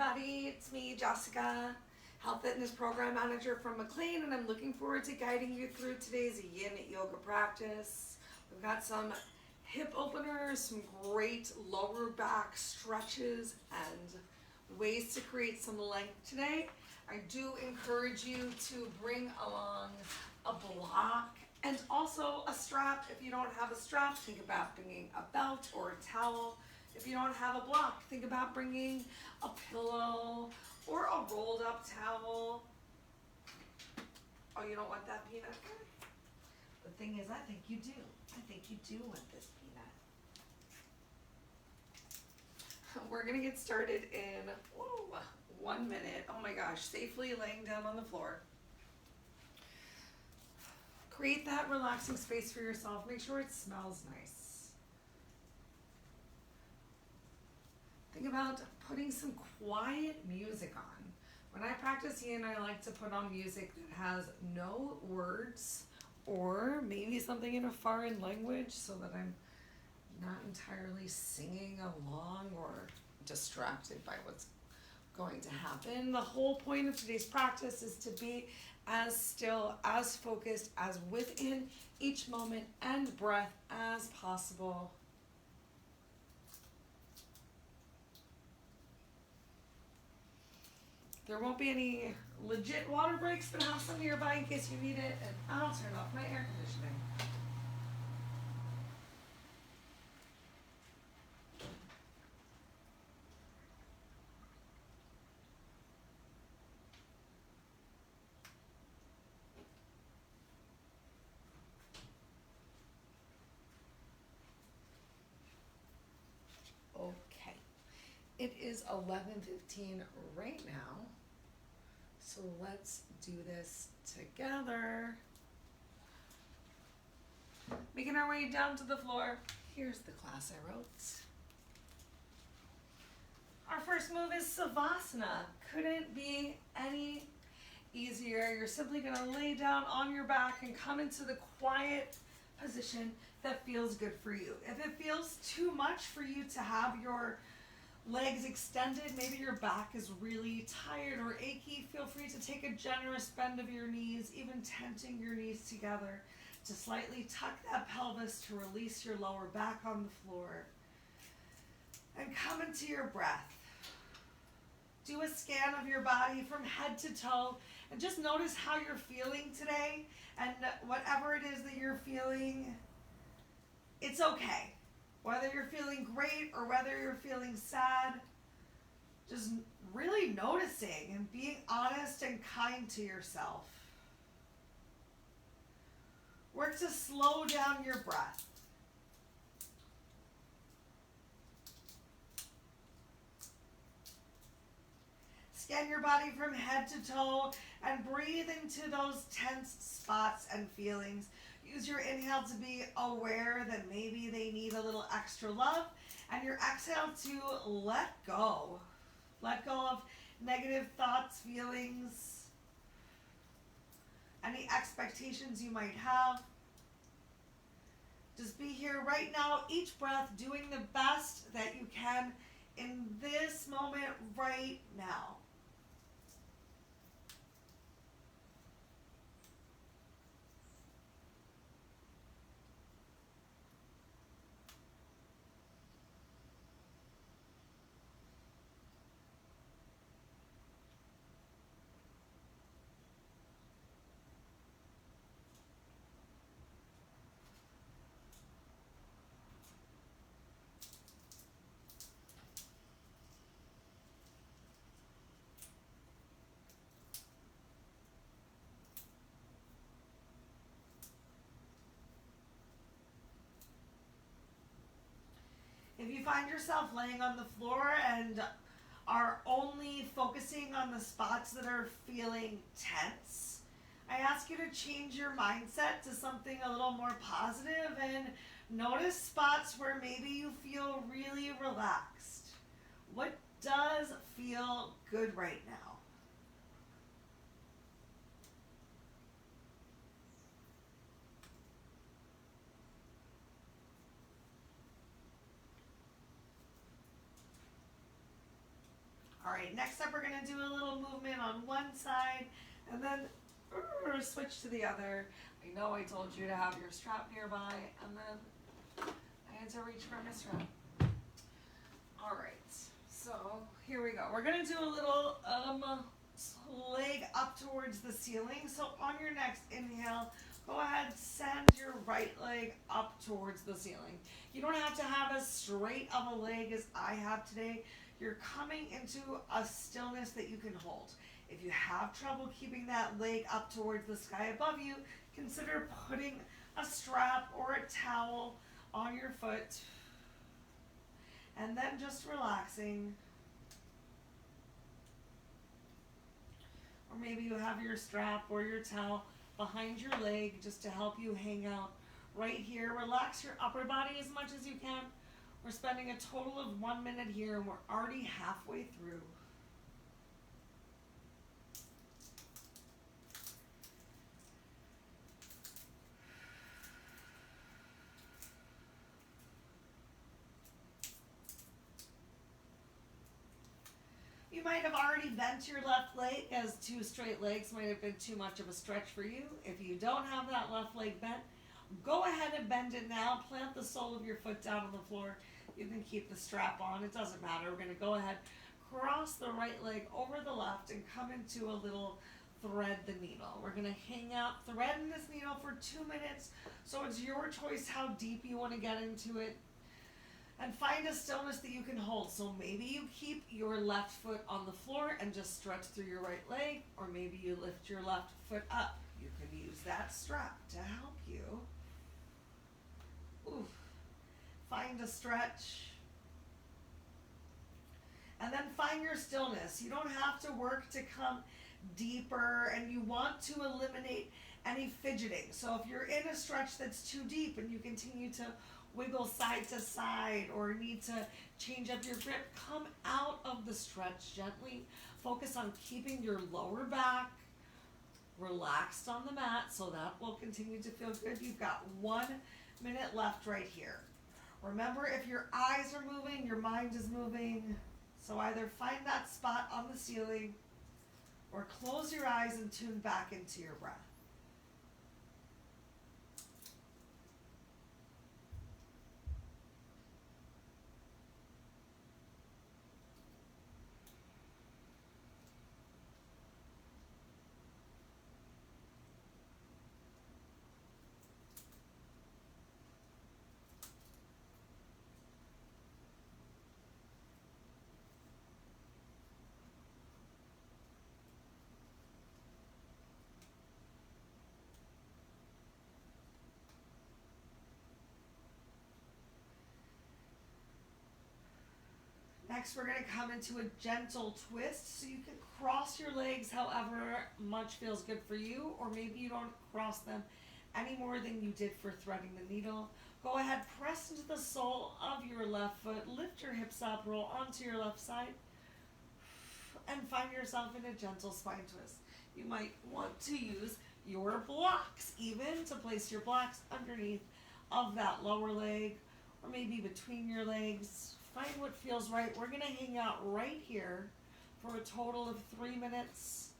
everybody, it's me, Jessica, Health Fitness Program Manager from McLean, and I'm looking forward to guiding you through today's Yin Yoga Practice. We've got some hip openers, some great lower back stretches, and ways to create some length today. I do encourage you to bring along a block and also a strap. If you don't have a strap, think about bringing a belt or a towel. If you don't have a block, think about bringing a pillow or a rolled up towel. Oh, you don't want that peanut? The thing is, I think you do. I think you do want this peanut. We're gonna get started in 1 minute. Oh my gosh, safely laying down on the floor. Create that relaxing space for yourself. Make sure it smells nice. Think about putting some quiet music on. When I practice Yin, I like to put on music that has no words or maybe something in a foreign language so that I'm not entirely singing along or distracted by what's going to happen. The whole point of today's practice is to be as still, as focused, as within each moment and breath as possible. There won't be any legit water breaks, but have some nearby in case you need it. And I'll turn off my air conditioning. Okay. It is 11:15 right now. So let's do this together. Making our way down to the floor. Here's the class I wrote. Our first move is Savasana. Couldn't be any easier. You're simply gonna lay down on your back and come into the quiet position that feels good for you. If it feels too much for you to have your legs extended, maybe your back is really tired or achy, feel free to take a generous bend of your knees, even tenting your knees together to slightly tuck that pelvis to release your lower back on the floor. And come into your breath. Do a scan of your body from head to toe and just notice how you're feeling today, and whatever it is that you're feeling, it's okay. Whether you're feeling great or whether you're feeling sad, just really noticing and being honest and kind to yourself. Work to slow down your breath. Scan your body from head to toe and breathe into those tense spots and feelings. Use your inhale to be aware that maybe they need a little extra love, and your exhale to let go. Let go of negative thoughts, feelings, any expectations you might have. Just be here right now, each breath, doing the best that you can in this moment right now. If you find yourself laying on the floor and are only focusing on the spots that are feeling tense, I ask you to change your mindset to something a little more positive and notice spots where maybe you feel really relaxed. What does feel good right now? All right. right, next up we're going to do a little movement on one side and then switch to the other. I know I told you to have your strap nearby, and then I had to reach for my strap. All right, so here we go. We're going to do a little leg up towards the ceiling. So on your next inhale, go ahead, send your right leg up towards the ceiling. You don't have to have as straight of a leg as I have today. You're coming into a stillness that you can hold. If you have trouble keeping that leg up towards the sky above you, consider putting a strap or a towel on your foot and then just relaxing. Or maybe you have your strap or your towel behind your leg just to help you hang out right here. Relax your upper body as much as you can. We're spending a total of 1 minute here and we're already halfway through. You might have already bent your left leg, as 2 straight legs might have been too much of a stretch for you. If you don't have that left leg bent, go ahead and bend it now. Plant the sole of your foot down on the floor. You can keep the strap on. It doesn't matter. We're going to go ahead, cross the right leg over the left, and come into a little thread the needle. We're going to hang out threading this needle for 2 minutes. So it's your choice how deep you want to get into it. And find a stillness that you can hold. So maybe you keep your left foot on the floor and just stretch through your right leg, or maybe you lift your left foot up. You can use that strap to help you. Oof. Find a stretch. And then find your stillness. You don't have to work to come deeper, and you want to eliminate any fidgeting. So if you're in a stretch that's too deep and you continue to wiggle side to side or need to change up your grip, come out of the stretch gently. Focus on keeping your lower back relaxed on the mat, so that will continue to feel good. You've got 1 minute left right here. Remember, if your eyes are moving, your mind is moving. So either find that spot on the ceiling or close your eyes and tune back into your breath. Next, we're going to come into a gentle twist. So you can cross your legs however much feels good for you, or maybe you don't cross them any more than you did for threading the needle. Go ahead, press into the sole of your left foot, lift your hips up, roll onto your left side, and find yourself in a gentle spine twist. You might want to use your blocks even to place your blocks underneath of that lower leg, or maybe between your legs. Find what feels right. We're going to hang out right here for a total of 3 minutes,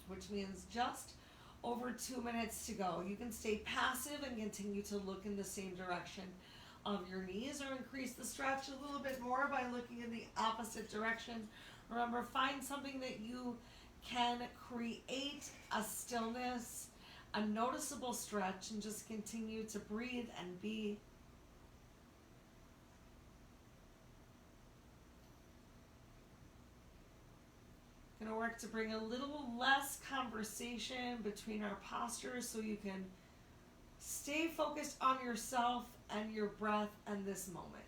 which means just over 2 minutes to go. You can stay passive and continue to look in the same direction of your knees, or increase the stretch a little bit more by looking in the opposite direction. Remember, find something that you can create a stillness, a noticeable stretch, and just continue to breathe and be. Going to work to bring a little less conversation between our postures so you can stay focused on yourself and your breath and this moment.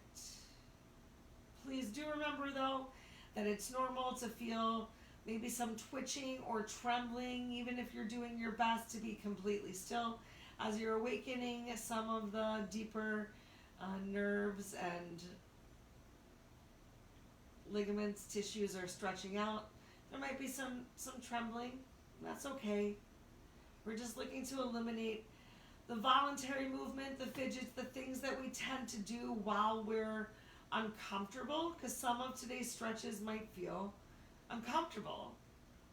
Please do remember, though, that it's normal to feel maybe some twitching or trembling, even if you're doing your best to be completely still. As you're awakening, some of the deeper nerves and ligaments, tissues are stretching out. There might be some trembling. That's okay. We're just looking to eliminate the voluntary movement, the fidgets, the things that we tend to do while we're uncomfortable, because some of today's stretches might feel uncomfortable.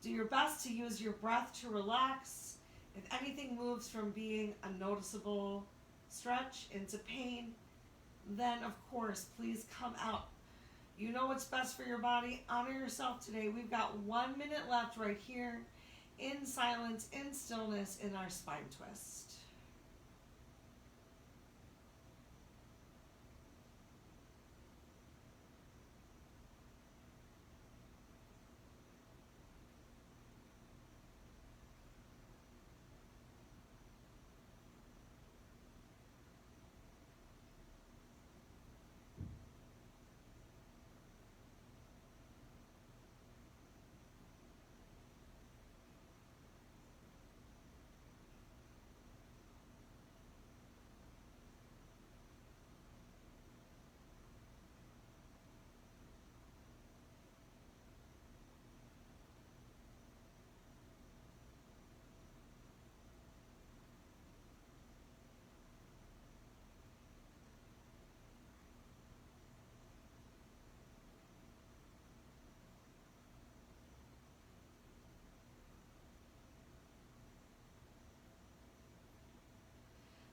Do your best to use your breath to relax. If anything moves from being a noticeable stretch into pain, then of course, please come out. You know what's best for your body. Honor yourself today. We've got 1 minute left right here in silence, in stillness, in our spine twist.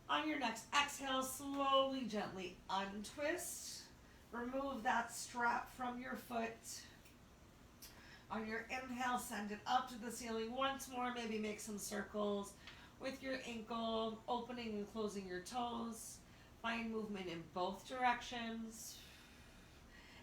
On your next exhale, slowly, gently untwist. Remove that strap from your foot. On your inhale, send it up to the ceiling once more. Maybe make some circles with your ankle, opening and closing your toes. Find movement in both directions.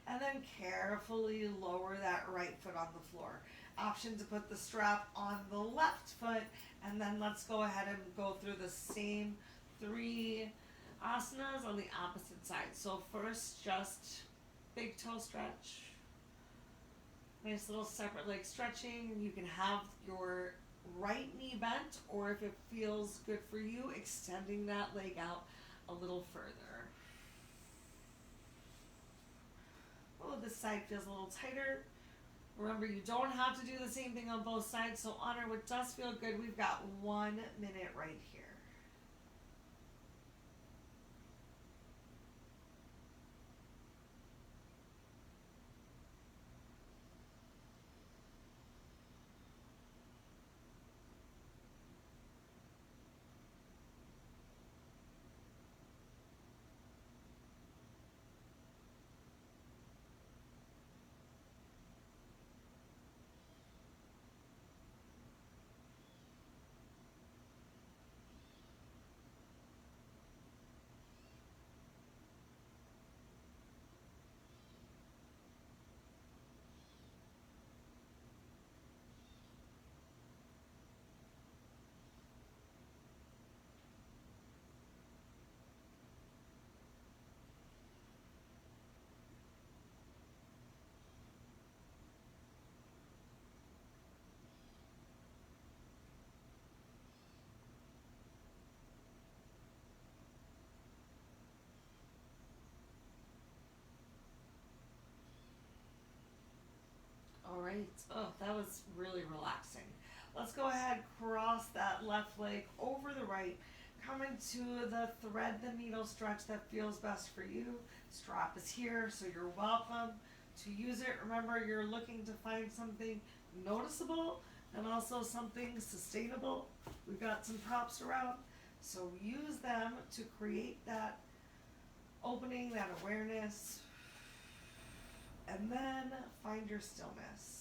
And then carefully lower that right foot on the floor. Option to put the strap on the left foot. And then let's go ahead and go through the same 3 asanas on the opposite side. So first, just big toe stretch. Nice little separate leg stretching. You can have your right knee bent, or if it feels good for you, extending that leg out a little further. Oh, this side feels a little tighter. Remember, you don't have to do the same thing on both sides, so honor what does feel good. We've got 1 minute right here. All right. Oh, that was really relaxing. Let's go ahead, cross that left leg over the right. Come into the thread the needle stretch that feels best for you. Strap is here, so you're welcome to use it. Remember, you're looking to find something noticeable and also something sustainable. We've got some props around, so use them to create that opening, that awareness, and then find your stillness.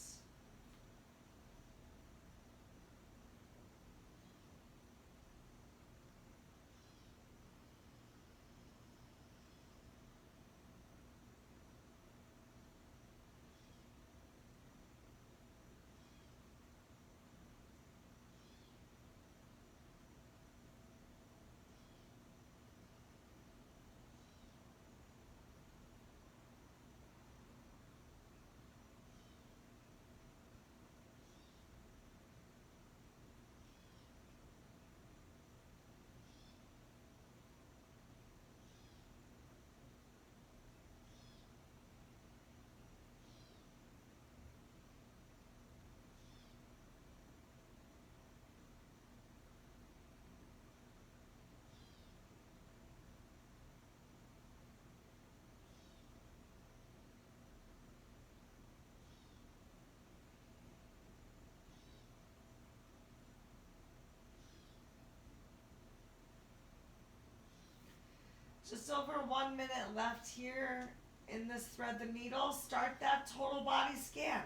Just over 1 minute left here in this thread the needle. Start that total body scan.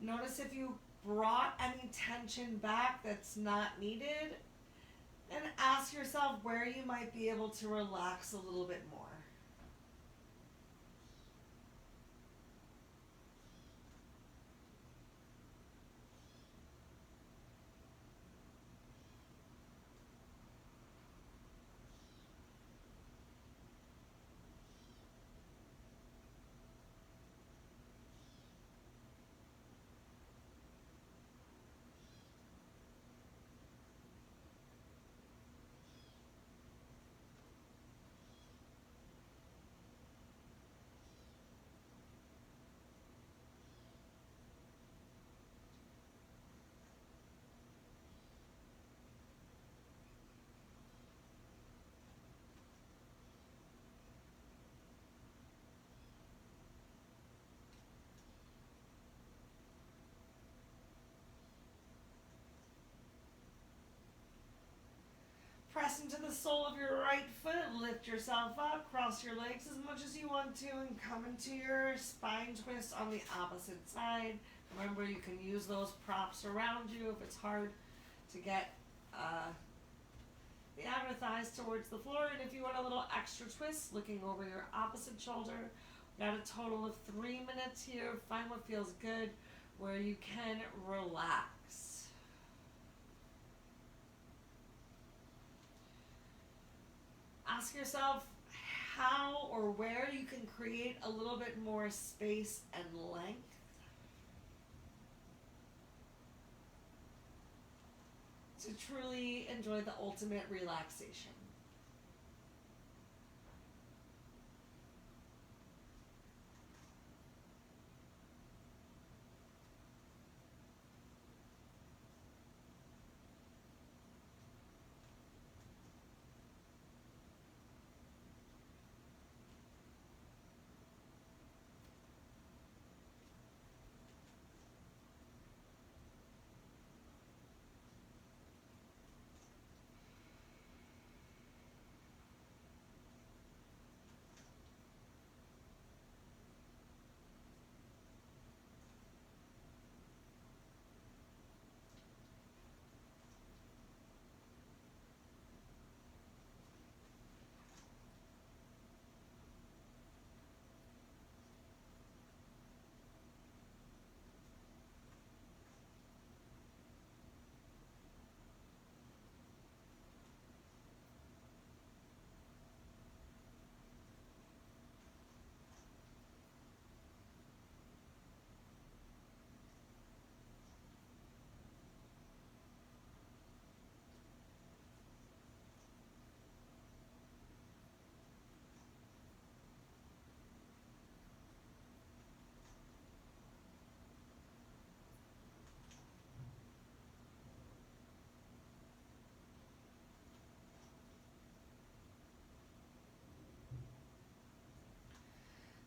Notice if you brought any tension back that's not needed, and ask yourself where you might be able to relax a little bit more. Press into the sole of your right foot, lift yourself up, cross your legs as much as you want to, and come into your spine twist on the opposite side. Remember, you can use those props around you if it's hard to get the outer thighs towards the floor. And if you want a little extra twist, looking over your opposite shoulder. We got a total of 3 minutes here. Find what feels good, where you can relax. Ask yourself how or where you can create a little bit more space and length. To truly enjoy the ultimate relaxation.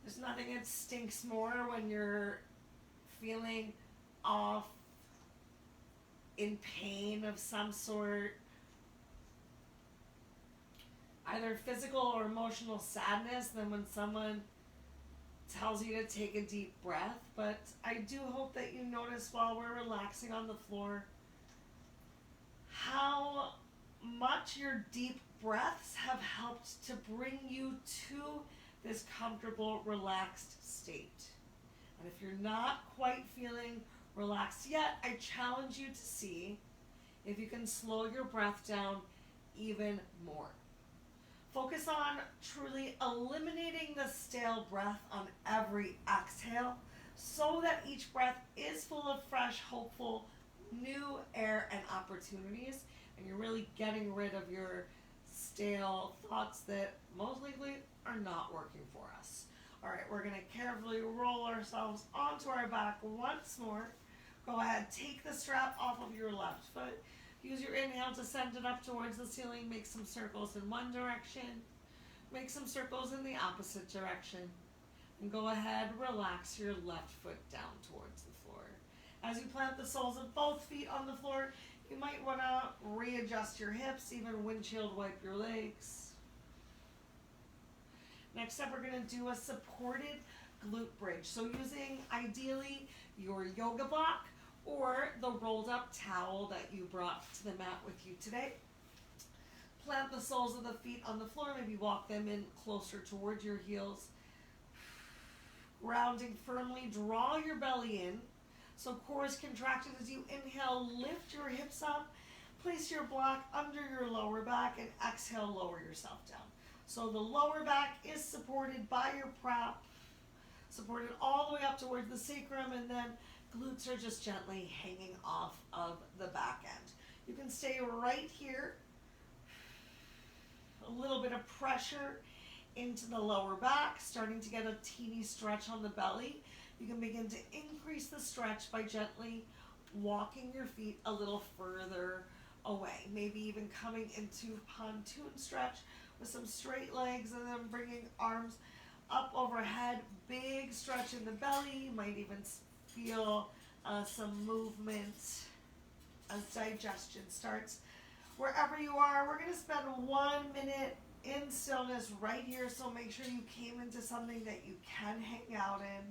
There's nothing that stinks more when you're feeling off, in pain of some sort, either physical or emotional sadness, than when someone tells you to take a deep breath. But I do hope that you notice while we're relaxing on the floor how much your deep breaths have helped to bring you to this comfortable, relaxed state. And if you're not quite feeling relaxed yet, I challenge you to see if you can slow your breath down even more. Focus on truly eliminating the stale breath on every exhale, so that each breath is full of fresh, hopeful, new air and opportunities, and you're really getting rid of your stale thoughts that most likely are not working for us. All right, we're going to carefully roll ourselves onto our back once more. Go ahead, take the strap off of your left foot. Use your inhale to send it up towards the ceiling. Make some circles in one direction. Make some circles in the opposite direction. And go ahead, relax your left foot down towards the floor. As you plant the soles of both feet on the floor, you might want to readjust your hips, even windshield wipe your legs. Next up, we're gonna do a supported glute bridge. So using ideally your yoga block or the rolled up towel that you brought to the mat with you today. Plant the soles of the feet on the floor, maybe walk them in closer towards your heels. Grounding firmly, draw your belly in. So core is contracted as you inhale, lift your hips up, place your block under your lower back, and exhale, lower yourself down. So the lower back is supported by your prop, supported all the way up towards the sacrum, and then glutes are just gently hanging off of the back end. You can stay right here. A little bit of pressure into the lower back, starting to get a teeny stretch on the belly. You can begin to increase the stretch by gently walking your feet a little further away. Maybe even coming into pontoon stretch with some straight legs, and then bringing arms up overhead. Big stretch in the belly. You might even feel some movement as digestion starts. Wherever you are, we're going to spend 1 minute in stillness right here, so make sure you came into something that you can hang out in.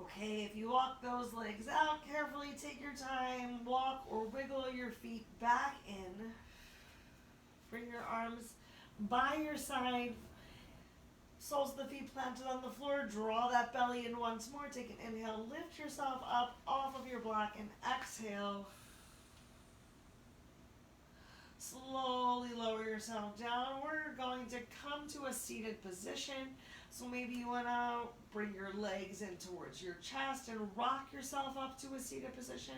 Okay, if you walk those legs out carefully, take your time, walk or wiggle your feet back in. Bring your arms by your side, soles of the feet planted on the floor. Draw that belly in once more. Take an inhale, lift yourself up off of your block, and exhale. Slowly lower yourself down. We're going to come to a seated position. So maybe you want to bring your legs in towards your chest and rock yourself up to a seated position.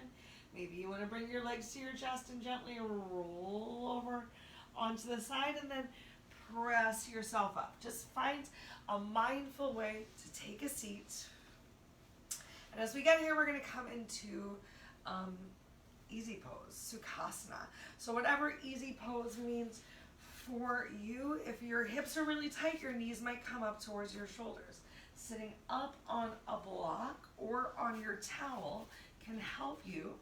Maybe you want to bring your legs to your chest and gently roll over onto the side, and then press yourself up. Just find a mindful way to take a seat. And as we get here, we're going to come into easy pose, Sukhasana. So whatever easy pose means for you, if your hips are really tight, your knees might come up towards your shoulders. Sitting up on a block or on your towel can help you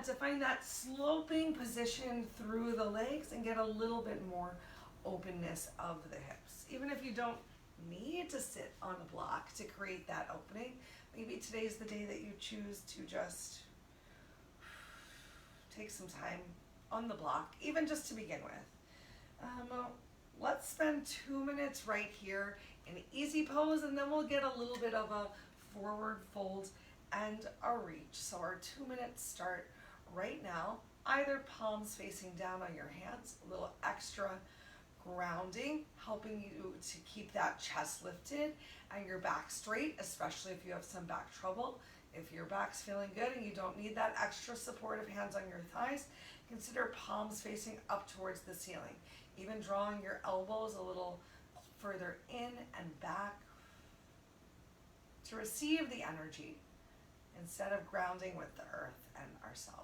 to find that sloping position through the legs and get a little bit more openness of the hips. Even if you don't need to sit on a block to create that opening, maybe today's the day that you choose to just take some time on the block, even just to begin with. Let's spend 2 minutes right here in easy pose, and then we'll get a little bit of a forward fold and a reach. So our 2 minutes start right now. Either palms facing down on your hands, a little extra grounding, helping you to keep that chest lifted and your back straight, especially if you have some back trouble. If your back's feeling good and you don't need that extra supportive hands on your thighs, consider palms facing up towards the ceiling. Even drawing your elbows a little further in and back to receive the energy instead of grounding with the earth and ourselves.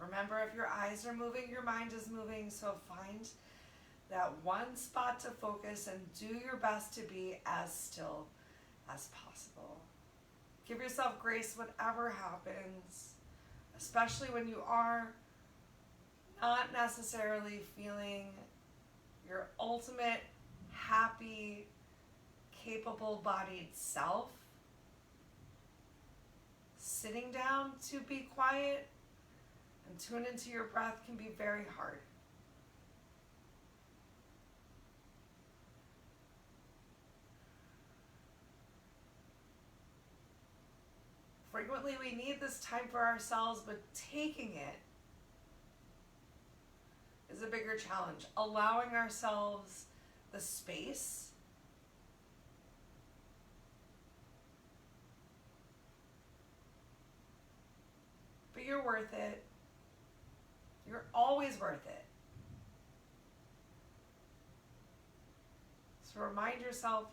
Remember, if your eyes are moving, your mind is moving, so find that one spot to focus and do your best to be as still as possible. Give yourself grace whatever happens, especially when you are not necessarily feeling your ultimate happy, capable-bodied self. Sitting down to be quiet and tune into your breath can be very hard. Frequently, we need this time for ourselves, but taking it is a bigger challenge. Allowing ourselves the space but you're worth it. You're always worth it. So remind yourself,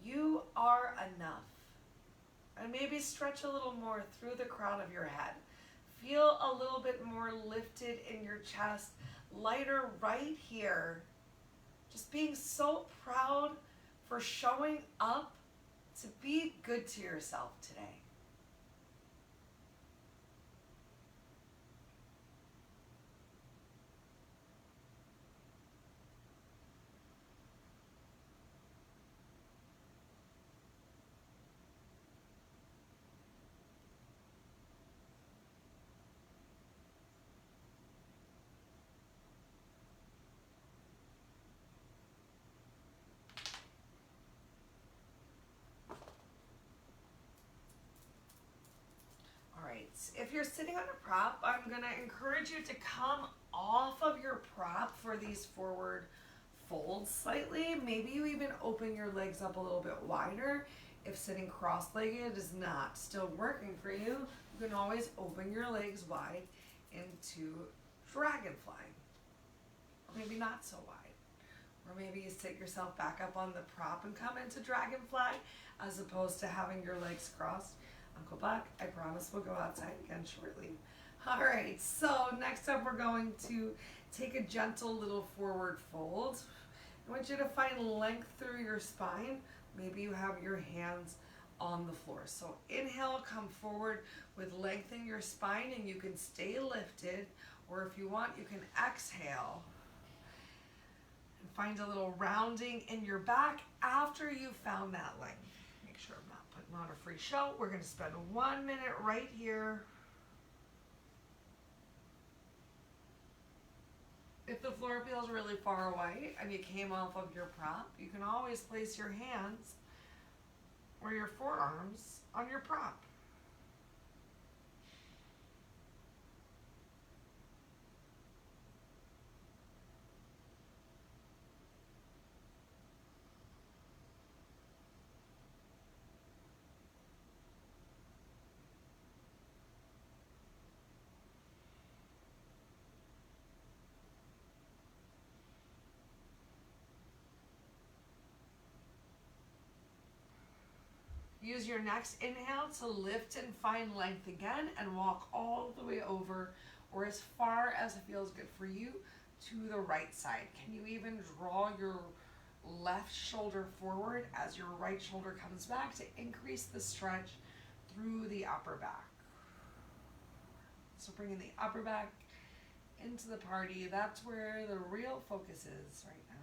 you are enough. And maybe stretch a little more through the crown of your head. Feel a little bit more lifted in your chest, lighter right here. Just being so proud for showing up to be good to yourself today. If you're sitting on a prop, I'm going to encourage you to come off of your prop for these forward folds slightly. Maybe you even open your legs up a little bit wider. If sitting cross-legged is not still working for you, you can always open your legs wide into dragonfly. Or maybe not so wide. Or maybe you sit yourself back up on the prop and come into dragonfly as opposed to having your legs crossed. Uncle Buck, I promise we'll go outside again shortly. All right, so next up we're going to take a gentle little forward fold. I want you to find length through your spine. Maybe you have your hands on the floor. So inhale, come forward with length in your spine and you can stay lifted, or if you want, you can exhale and find a little rounding in your back after you've found that length. Make sure I'm not putting on a free show. We're going to spend 1 minute right here. If the floor feels really far away and you came off of your prop, you can always place your hands or your forearms on your prop. Use your next inhale to lift and find length again and walk all the way over or as far as it feels good for you to the right side. Can you even draw your left shoulder forward as your right shoulder comes back to increase the stretch through the upper back? So bringing the upper back into the party, that's where the real focus is right now.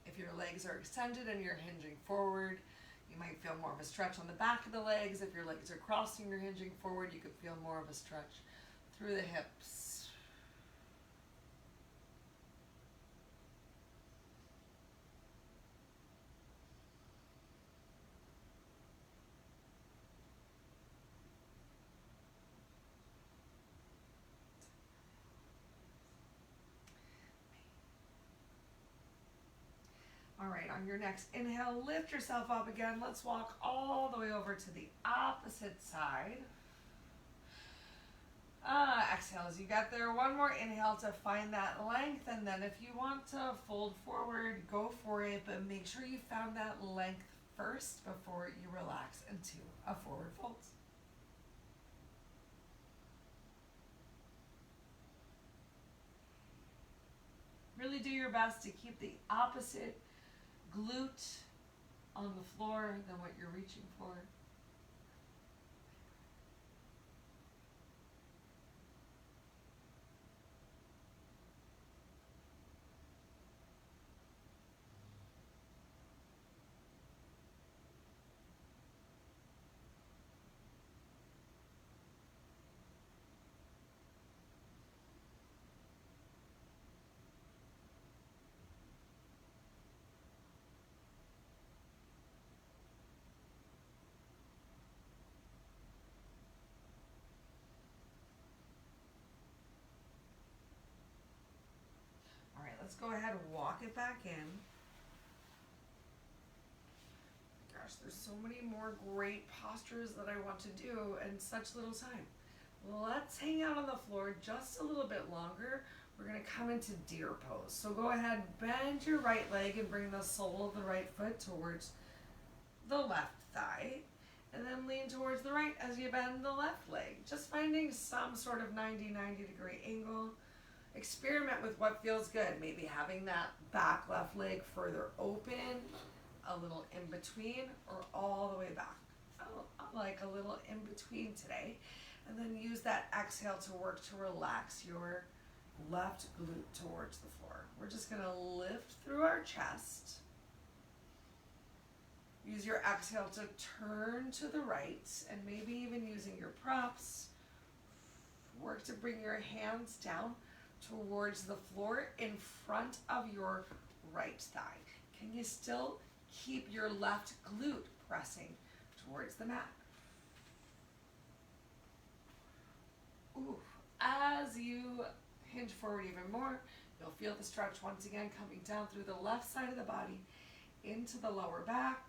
If your legs are extended and you're hinging forward, you might feel more of a stretch on the back of the legs. If your legs are crossing, you're hinging forward, you could feel more of a stretch through the hips. All right, on your next inhale, lift yourself up again. Let's walk all the way over to the opposite side. Exhale as you get there. One more inhale to find that length, and then if you want to fold forward, go for it, but make sure you found that length first before you relax into a forward fold. do your best to keep the opposite glute on the floor than what you're reaching for. All right, let's go ahead and walk it back in. Gosh, there's so many more great postures that I want to do in such little time. Let's hang out on the floor just a little bit longer. We're going to come into deer pose. So go ahead, bend your right leg and bring the sole of the right foot towards the left thigh. And then lean towards the right as you bend the left leg. Just finding some sort of 90 degree angle. Experiment with what feels good. Maybe having that back left leg further open, a little in between, or all the way back. I like a little in between today. And then use that exhale to work to relax your left glute towards the floor. We're just going to lift through our chest. Use your exhale to turn to the right, and maybe even using your props. Work to bring your hands down towards the floor in front of your right thigh. Can you still keep your left glute pressing towards the mat? Ooh. As you hinge forward even more, you'll feel the stretch once again coming down through the left side of the body into the lower back.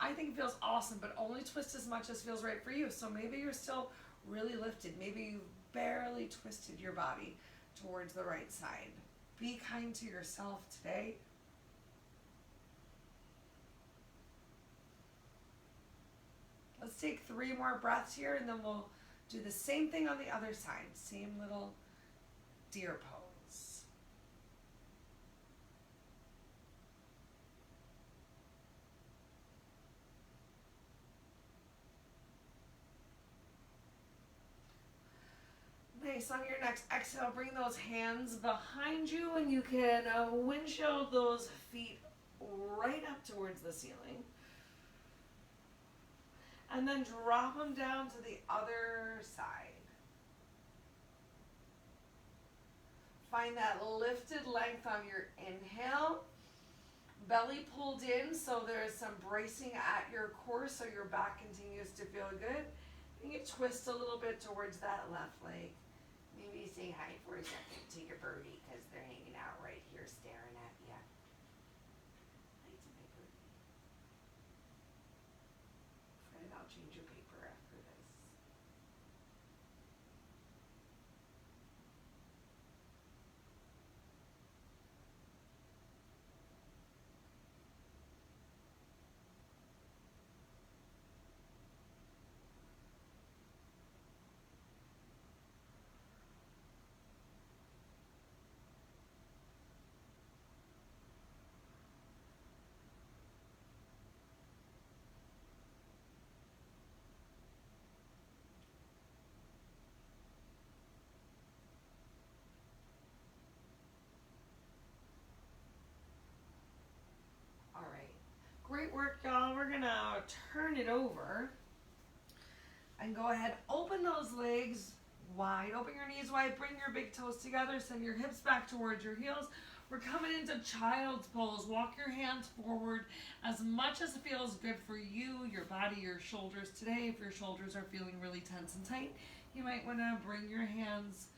I think it feels awesome, but only twist as much as feels right for you. So maybe you're still really lifted. Maybe you barely twisted your body towards the right side. Be kind to yourself today. Let's take 3 more breaths here, and then we'll do the same thing on the other side. Same little deer pose. Nice. On your next exhale, bring those hands behind you, and you can windshield those feet right up towards the ceiling. And then drop them down to the other side. Find that lifted length on your inhale. Belly pulled in, so there's some bracing at your core, so your back continues to feel good. And you twist a little bit towards that left leg. Maybe say hi for a second to your birdie, because they're hanging out right here staring at you. Hi to my birdie. Fred, I'll change your paper after this. Great work, y'all. We're gonna turn it over and go ahead, open those legs wide, open your knees wide, bring your big toes together, send your hips back towards your heels. We're coming into child's pose. Walk your hands forward as much as it feels good for you, your body, your shoulders. Today, if your shoulders are feeling really tense and tight, you might want to bring your hands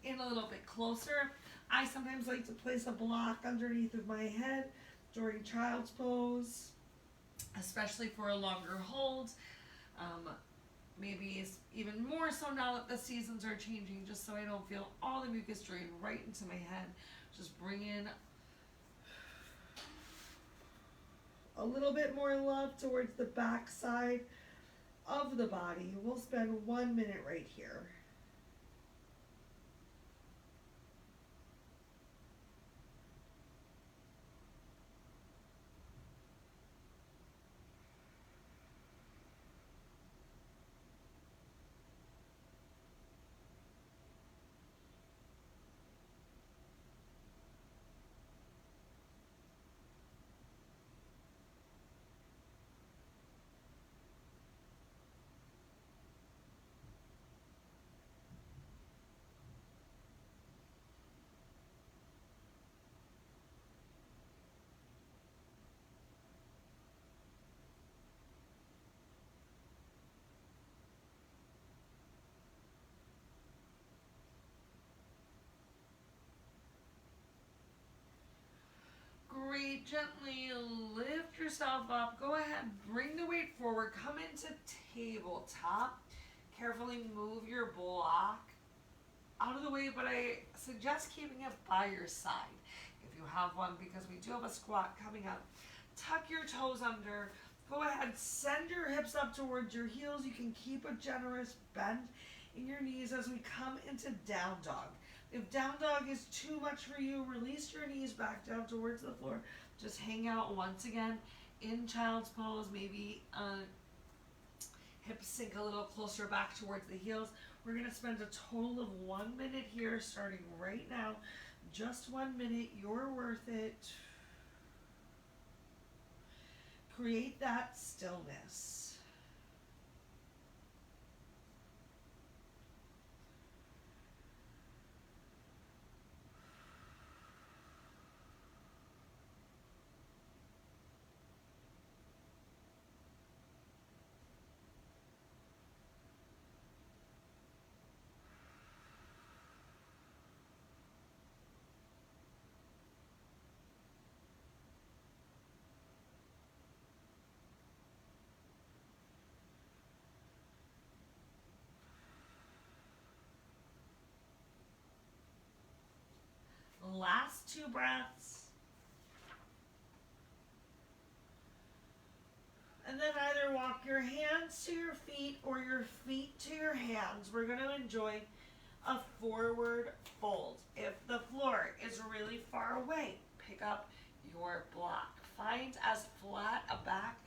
in a little bit closer. I sometimes like to place a block underneath of my head during child's pose, especially for a longer hold. Maybe it's even more so now that the seasons are changing, just so I don't feel all the mucus drain right into my head. Just bring in a little bit more love towards the back side of the body. We'll spend 1 minute right here. gently lift yourself up. Go ahead, bring the weight forward. Come into tabletop. Carefully move your block out of the way, but I suggest keeping it by your side if you have one, because we do have a squat coming up. Tuck your toes under. Go ahead, send your hips up towards your heels. You can keep a generous bend in your knees as we come into down dog. If down dog is too much for you, release your knees back down towards the floor. Just hang out once again in child's pose. Maybe hips sink a little closer back towards the heels. We're going to spend a total of 1 minute here, starting right now. Just 1 minute. You're worth it. Create that stillness. Last 2 breaths. And then either walk your hands to your feet or your feet to your hands. We're going to enjoy a forward fold. If the floor is really far away, pick up your block. Find as flat a back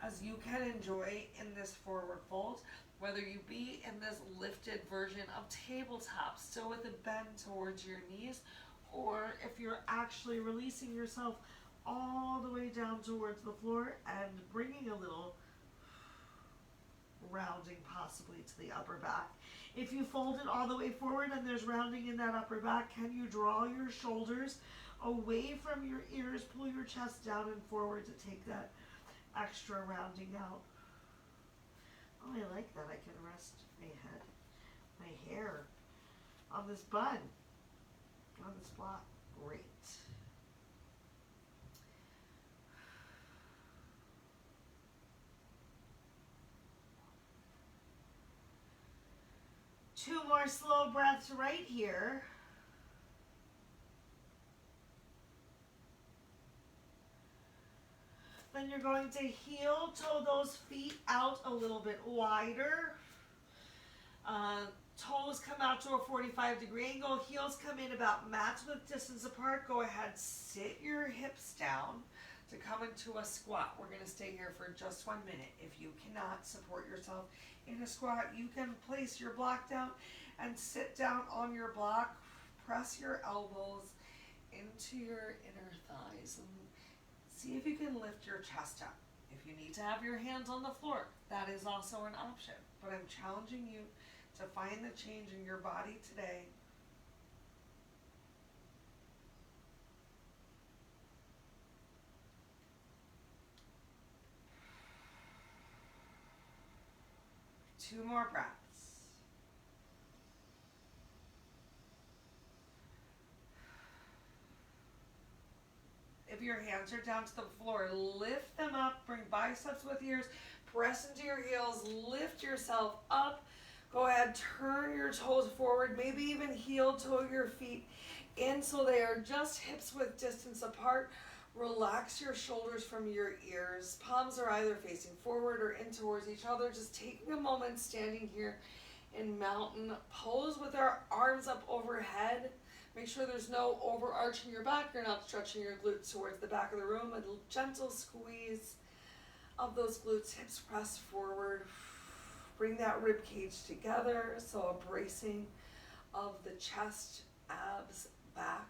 as you can enjoy in this forward fold, whether you be in this lifted version of tabletop, still with a bend towards your knees, or if you're actually releasing yourself all the way down towards the floor and bringing a little rounding possibly to the upper back. If you fold it all the way forward and there's rounding in that upper back, can you draw your shoulders away from your ears, pull your chest down and forward to take that extra rounding out? Oh, I like that. I can rest my hair on this bun, on this block. Great. Two more slow breaths right here. Then you're going to heel toe those feet out a little bit wider. Toes come out to a 45-degree angle. Heels come in about match width distance apart. Go ahead, sit your hips down to come into a squat. We're going to stay here for just 1 minute. If you cannot support yourself in a squat, you can place your block down and sit down on your block. Press your elbows into your inner thighs and see if you can lift your chest up. If you need to have your hands on the floor, that is also an option. But I'm challenging you to find the change in your body today. Two more breaths. If your hands are down to the floor, lift them up, bring biceps with ears, press into your heels, lift yourself up. Go ahead, turn your toes forward, maybe even heel toe your feet in so they are just hips width distance apart. Relax your shoulders from your ears. Palms are either facing forward or in towards each other. Just taking a moment standing here in mountain pose with our arms up overhead. Make sure there's no overarching your back. You're not stretching your glutes towards the back of the room. A gentle squeeze of those glutes. Hips press forward. Bring that rib cage together. So a bracing of the chest, abs, back.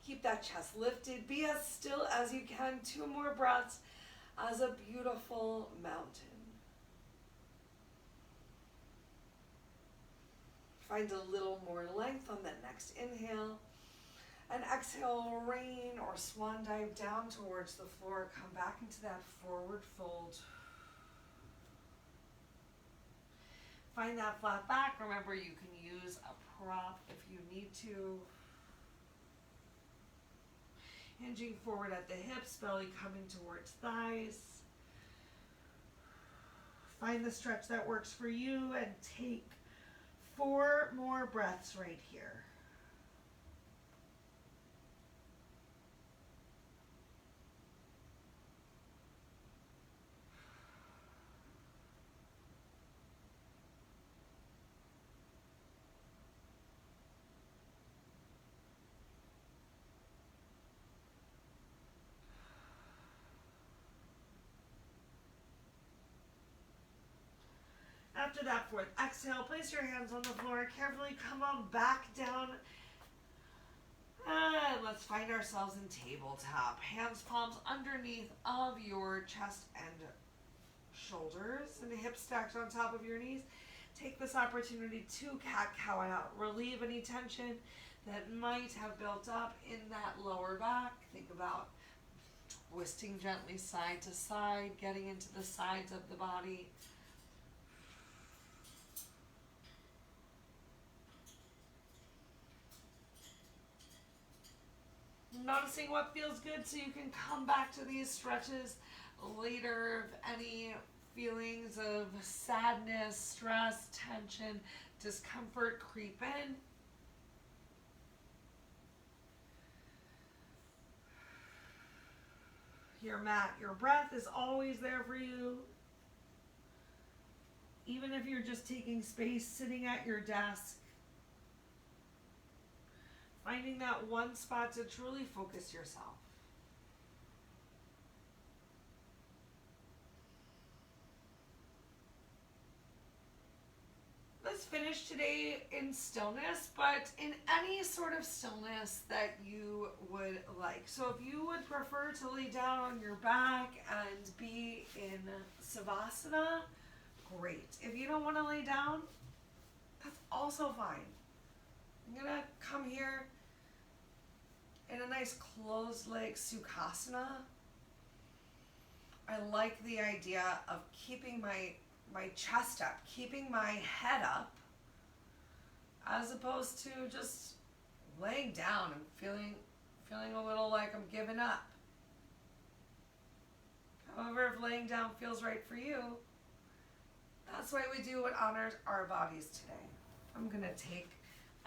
Keep that chest lifted. Be as still as you can. Two more breaths as a beautiful mountain. Find a little more length on that next inhale. And exhale, rain or swan dive down towards the floor. Come back into that forward fold. Find that flat back. Remember, you can use a prop if you need to. Hinging forward at the hips, belly coming towards thighs. Find the stretch that works for you and take 4 more breaths right here. After that 4th exhale, place your hands on the floor. Carefully come on back down. And let's find ourselves in tabletop. Hands, palms underneath of your chest and shoulders, and the hips stacked on top of your knees. Take this opportunity to cat-cow it out. Relieve any tension that might have built up in that lower back. Think about twisting gently side to side, getting into the sides of the body. Noticing what feels good so you can come back to these stretches later if any feelings of sadness, stress, tension, discomfort creep in. Your mat, your breath is always there for you. Even if you're just taking space sitting at your desk. Finding that one spot to truly focus yourself. Let's finish today in stillness, but in any sort of stillness that you would like. So if you would prefer to lay down on your back and be in Savasana, great. If you don't want to lay down, that's also fine. I'm going to come here in a nice closed leg Sukhasana. I like the idea of keeping my chest up, keeping my head up, as opposed to just laying down and feeling a little like I'm giving up. However, if laying down feels right for you, that's why we do what honors our bodies today. I'm going to take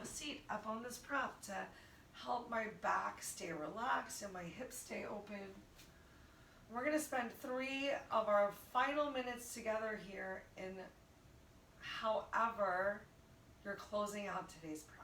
a seat up on this prop to help my back stay relaxed and my hips stay open. We're going to spend 3 of our final minutes together here in however you're closing out today's practice.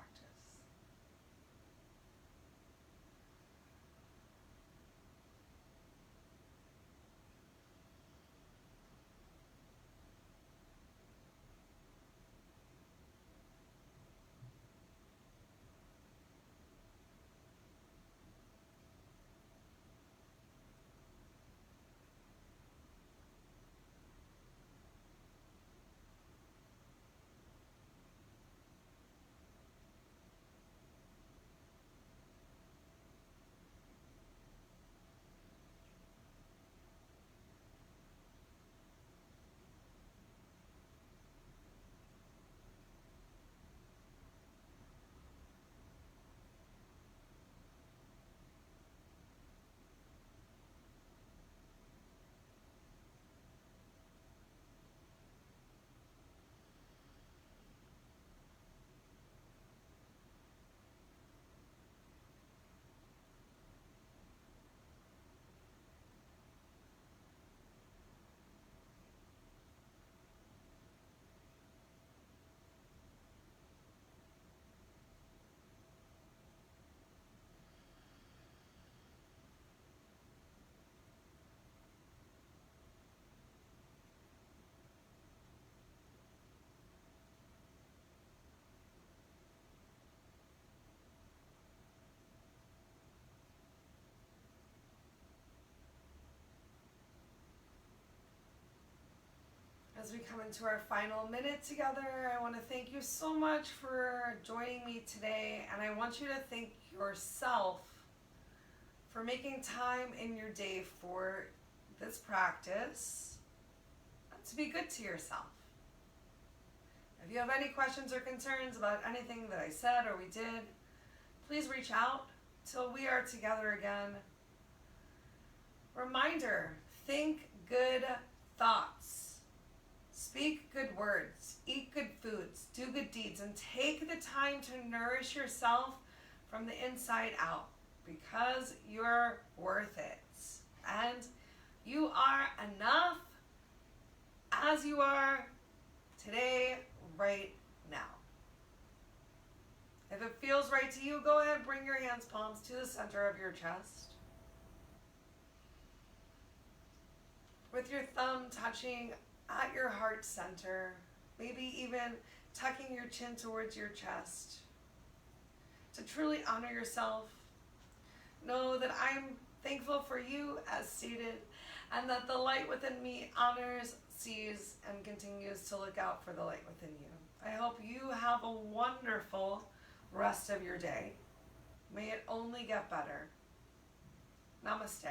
As we come into our final minute together, I want to thank you so much for joining me today, and I want you to thank yourself for making time in your day for this practice and to be good to yourself. If you have any questions or concerns about anything that I said or we did, please reach out till we are together again. Reminder, think good thoughts, speak good words, eat good foods, do good deeds, and take the time to nourish yourself from the inside out, because you're worth it. And you are enough as you are today, right now. If it feels right to you, go ahead, bring your hands palms to the center of your chest. With your thumb touching at your heart center, maybe even tucking your chin towards your chest. To truly honor yourself, know that I'm thankful for you as stated, and that the light within me honors, sees, and continues to look out for the light within you. I hope you have a wonderful rest of your day. May it only get better. Namaste.